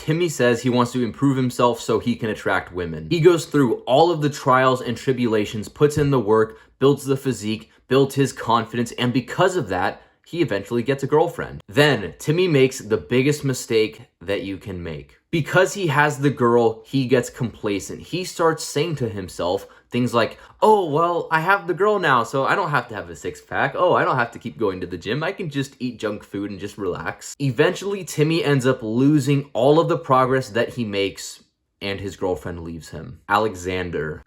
Timmy says he wants to improve himself so he can attract women. He goes through all of the trials and tribulations, puts in the work, builds the physique, builds his confidence, and because of that, he eventually gets a girlfriend. Then Timmy makes the biggest mistake that you can make. Because he has the girl, he gets complacent. He starts saying to himself things like, oh, well, I have the girl now, so I don't have to have a six-pack. Oh, I don't have to keep going to the gym. I can just eat junk food and just relax. Eventually, Timmy ends up losing all of the progress that he makes, and his girlfriend leaves him. Alexander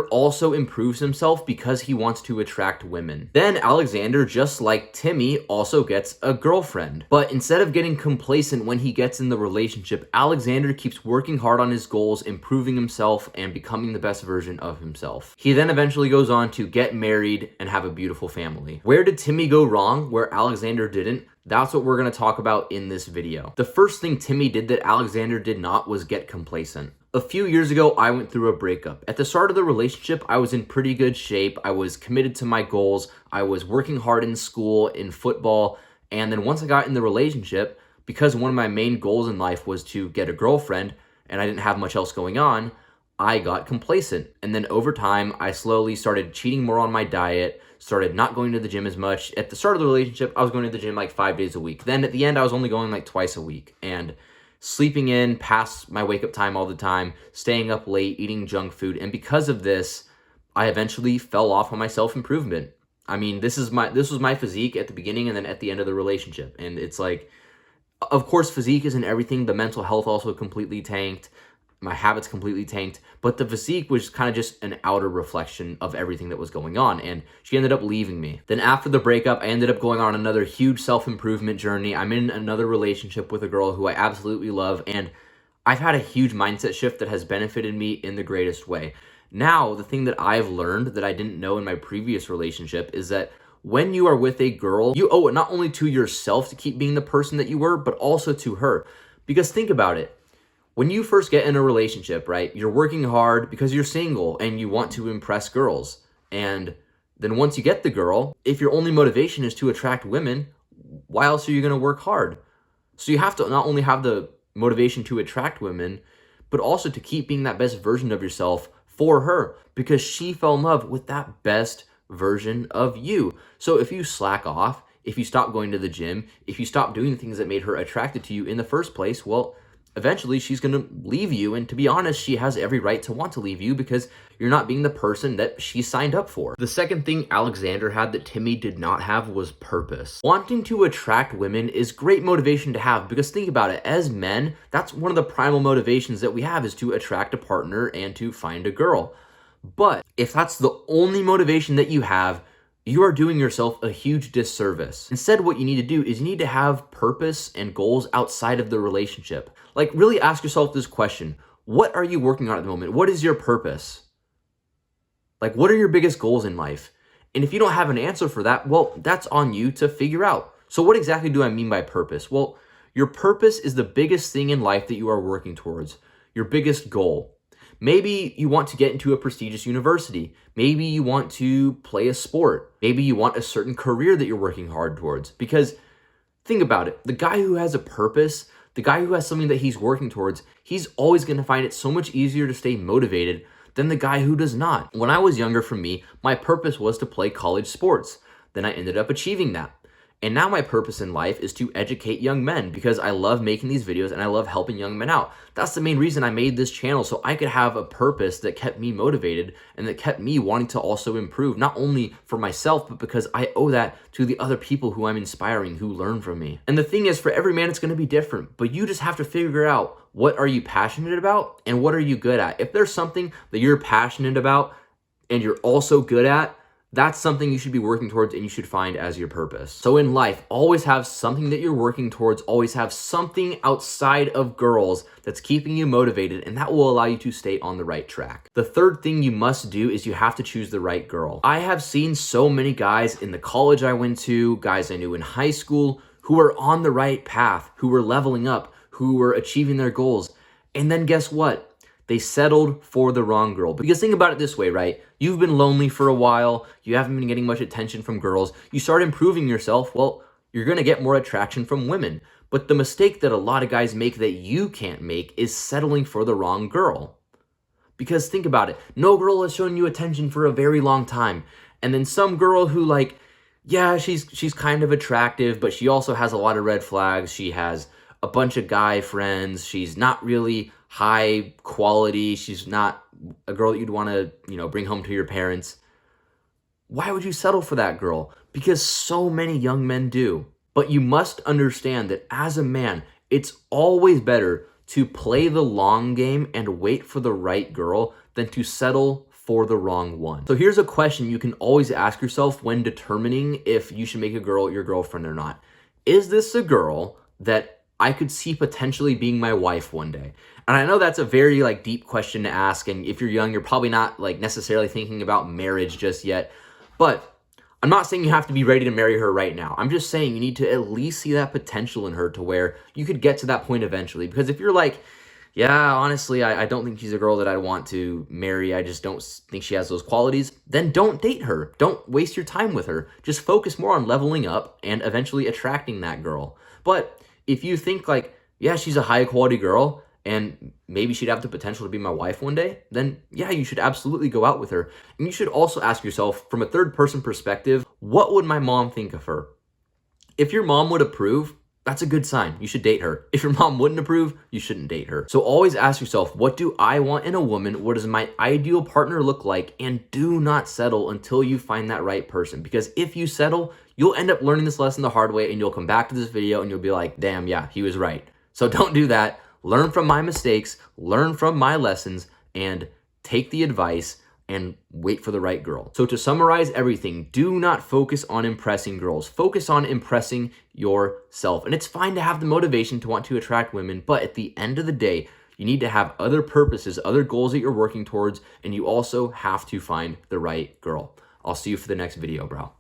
also improves himself because he wants to attract women. Then Alexander, just like Timmy, also gets a girlfriend. But instead of getting complacent when he gets in the relationship, Alexander keeps working hard on his goals, improving himself, and becoming the best version of himself. He then eventually goes on to get married and have a beautiful family. Where did Timmy go wrong where Alexander didn't? That's what we're going to talk about in this video. The first thing Timmy did that Alexander did not was get complacent. A few years ago, I went through a breakup. At the start of the relationship, I was in pretty good shape. I was committed to my goals. I was working hard in school, in football. And then once I got in the relationship, because one of my main goals in life was to get a girlfriend and I didn't have much else going on, I got complacent. And then over time, I slowly started cheating more on my diet, started not going to the gym as much. At the start of the relationship, I was going to the gym like 5 days a week. Then at the end, I was only going like twice a week and sleeping in past my wake up time all the time, staying up late, eating junk food. And because of this, I eventually fell off on my self-improvement. I mean, this was my physique at the beginning and then at the end of the relationship. And it's like, of course, physique isn't everything. The mental health also completely tanked. My habits completely tanked, but the physique was kind of just an outer reflection of everything that was going on, and she ended up leaving me. Then after the breakup, I ended up going on another huge self-improvement journey. I'm in another relationship with a girl who I absolutely love, and I've had a huge mindset shift that has benefited me in the greatest way. Now, the thing that I've learned that I didn't know in my previous relationship is that when you are with a girl, you owe it not only to yourself to keep being the person that you were, but also to her. Because think about it. When you first get in a relationship, right, you're working hard because you're single and you want to impress girls. And then once you get the girl, if your only motivation is to attract women, why else are you going to work hard? So you have to not only have the motivation to attract women, but also to keep being that best version of yourself for her because she fell in love with that best version of you. So if you slack off, if you stop going to the gym, if you stop doing the things that made her attracted to you in the first place, well, eventually she's going to leave you. And to be honest, she has every right to want to leave you because you're not being the person that she signed up for. The second thing Alexander had that Timmy did not have was purpose. Wanting to attract women is great motivation to have because think about it, as men, that's one of the primal motivations that we have is to attract a partner and to find a girl. But if that's the only motivation that you have, you are doing yourself a huge disservice. Instead, what you need to do is you need to have purpose and goals outside of the relationship. Like, really ask yourself this question. What are you working on at the moment? What is your purpose? Like, what are your biggest goals in life? And if you don't have an answer for that, well, that's on you to figure out. So what exactly do I mean by purpose? Well, your purpose is the biggest thing in life that you are working towards, your biggest goal. Maybe you want to get into a prestigious university. Maybe you want to play a sport. Maybe you want a certain career that you're working hard towards. Because think about it, the guy who has a purpose, the guy who has something that he's working towards, he's always going to find it so much easier to stay motivated than the guy who does not. When I was younger, for me, my purpose was to play college sports. Then I ended up achieving that. And now my purpose in life is to educate young men because I love making these videos and I love helping young men out. That's the main reason I made this channel, so I could have a purpose that kept me motivated and that kept me wanting to also improve, not only for myself, but because I owe that to the other people who I'm inspiring, who learn from me. And the thing is, for every man, it's going to be different, but you just have to figure out what are you passionate about and what are you good at. If there's something that you're passionate about and you're also good at, that's something you should be working towards and you should find as your purpose. So in life, always have something that you're working towards, always have something outside of girls that's keeping you motivated, and that will allow you to stay on the right track. The third thing you must do is you have to choose the right girl. I have seen so many guys in the college I went to, guys I knew in high school, who were on the right path, who were leveling up, who were achieving their goals. And then guess what? They settled for the wrong girl. Because think about it this way, right? You've been lonely for a while. You haven't been getting much attention from girls. You start improving yourself. Well, you're going to get more attraction from women. But the mistake that a lot of guys make that you can't make is settling for the wrong girl. Because think about it, no girl has shown you attention for a very long time. And then some girl who like, yeah, she's kind of attractive, but she also has a lot of red flags. She has a bunch of guy friends. She's not really high quality. She's not a girl that you'd want to, bring home to your parents. Why would you settle for that girl? Because so many young men do. But you must understand that as a man, it's always better to play the long game and wait for the right girl than to settle for the wrong one. So here's a question you can always ask yourself when determining if you should make a girl your girlfriend or not. Is this a girl that I could see potentially being my wife one day? And I know that's a very deep question to ask, and if you're young, you're probably not necessarily thinking about marriage just yet. But I'm not saying you have to be ready to marry her right now. I'm just saying you need to at least see that potential in her to where you could get to that point eventually. Because if you're like, yeah, honestly, I don't think she's a girl that I'd want to marry, I just don't think she has those qualities, then don't date her. Don't waste your time with her. Just focus more on leveling up and eventually attracting that girl. But if you think yeah, she's a high quality girl, and maybe she'd have the potential to be my wife one day, then yeah, you should absolutely go out with her. And you should also ask yourself, from a third person perspective, what would my mom think of her? If your mom would approve, that's a good sign. You should date her. If your mom wouldn't approve, you shouldn't date her. So always ask yourself, what do I want in a woman? What does my ideal partner look like? And do not settle until you find that right person. Because if you settle, you'll end up learning this lesson the hard way, and you'll come back to this video and you'll be like, damn, yeah, he was right. So don't do that. Learn from my mistakes, learn from my lessons, and take the advice and wait for the right girl. So to summarize everything, do not focus on impressing girls. Focus on impressing yourself. And it's fine to have the motivation to want to attract women, but at the end of the day, you need to have other purposes, other goals that you're working towards, and you also have to find the right girl. I'll see you for the next video, bro.